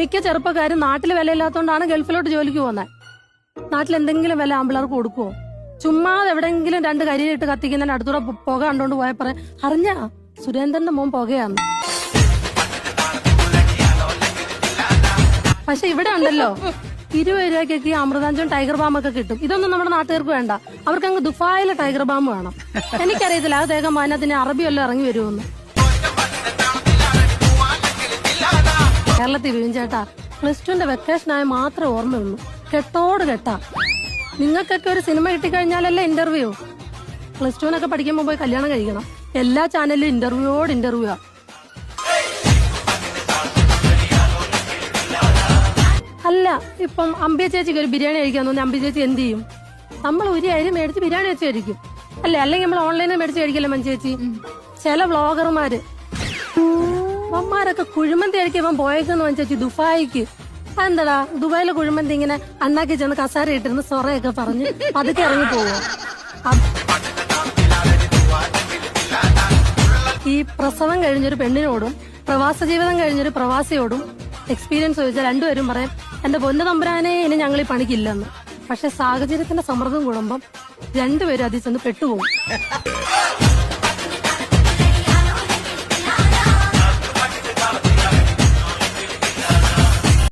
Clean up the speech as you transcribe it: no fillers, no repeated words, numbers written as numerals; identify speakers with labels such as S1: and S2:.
S1: മിക്ക ചെറുപ്പക്കാരും നാട്ടിൽ വിലയില്ലാത്തതുകൊണ്ടാണ് ഗൾഫിലോട്ട് ജോലിക്ക് പോകുന്നത്. നാട്ടിൽ എന്തെങ്കിലും വില ആമ്പിളർക്ക് കൊടുക്കുവോ? ചുമ്മാതെ എവിടെങ്കിലും 2 കരിയിട്ട് കത്തിക്കുന്നതിന് അടുത്തൂടെ പുക കണ്ടോണ്ട് പോയ അറിഞ്ഞാ സുരേന്ദ്രന്റെ മോൻ പുകയാന്ന്. പക്ഷെ ഇവിടെ ഉണ്ടല്ലോ 20 രൂപയ്ക്കൊക്കെ അമൃതാഞ്ചും ടൈഗർ ബാമൊക്കെ കിട്ടും. ഇതൊന്നും നമ്മുടെ നാട്ടുകാർക്ക് വേണ്ട. അവർക്ക് അങ്ങ് ദുബായിലെ ടൈഗർ ബാം വേണം. എനിക്കറിയത്തില്ല അത് തേകം അതിനകത്തിന് അറബിയെല്ലാം ഇറങ്ങി വരുമെന്ന്. കേരളത്തിൽ വീഴും ചേട്ടാ, +2ന്റെ വെക്കേഷനായ മാത്രമേ ഓർമ്മയുള്ളൂ. കെട്ടോട് കെട്ടാ. നിങ്ങൾക്കൊക്കെ ഒരു സിനിമ കിട്ടിക്കഴിഞ്ഞാലല്ലേ ഇന്റർവ്യൂ. +2നൊക്കെ പഠിക്കുമ്പോൾ പോയി കല്യാണം കഴിക്കണം. എല്ലാ ചാനലിലും ഇന്റർവ്യൂയോട് ഇന്റർവ്യൂ. അല്ല, ഇപ്പം അമ്പിയ ചേച്ചിക്ക് ഒരു ബിരിയാണി കഴിക്കാൻ തോന്നി അമ്പിയ ചേച്ചി എന്ത് ചെയ്യും? നമ്മൾ ഒരു അരി മേടിച്ച് ബിരിയാണി വെച്ച് കഴിക്കും അല്ലേ? അല്ലെങ്കിൽ നമ്മൾ ഓൺലൈനിൽ മേടിച്ച് കഴിക്കല്ലേ മഞ്ചേച്ചി? ചില വ്ളോഗർമാര് അമ്മമാരൊക്കെ കുഴിമന്തി കഴിക്കാൻ പോയേക്കെന്ന് മഞ്ചേച്ചി ദുബായിക്ക്. അതെന്താടാ ദുബായിലെ കുഴിമന്തി ഇങ്ങനെ അണ്ണാക്കി ചെന്ന് കസാര ഇട്ടിരുന്ന് സൊറയൊക്കെ പറഞ്ഞ് അതൊക്കെ ഇറങ്ങി പോവോ? ഈ പ്രസവം കഴിഞ്ഞൊരു പെണ്ണിനോടും പ്രവാസ ജീവിതം കഴിഞ്ഞൊരു പ്രവാസിയോടും എക്സ്പീരിയൻസ് ചോദിച്ചാൽ രണ്ടുപേരും പറയാം എന്റെ പൊന്നു തമ്പുരാനെ ഇനി ഞങ്ങൾ ഈ പണിക്കില്ലെന്ന്. പക്ഷെ സാഹചര്യത്തിന്റെ സമ്മർദ്ദം കൂടുമ്പം രണ്ടുപേരും അതിൽ ചെന്ന് പെട്ടുപോകും.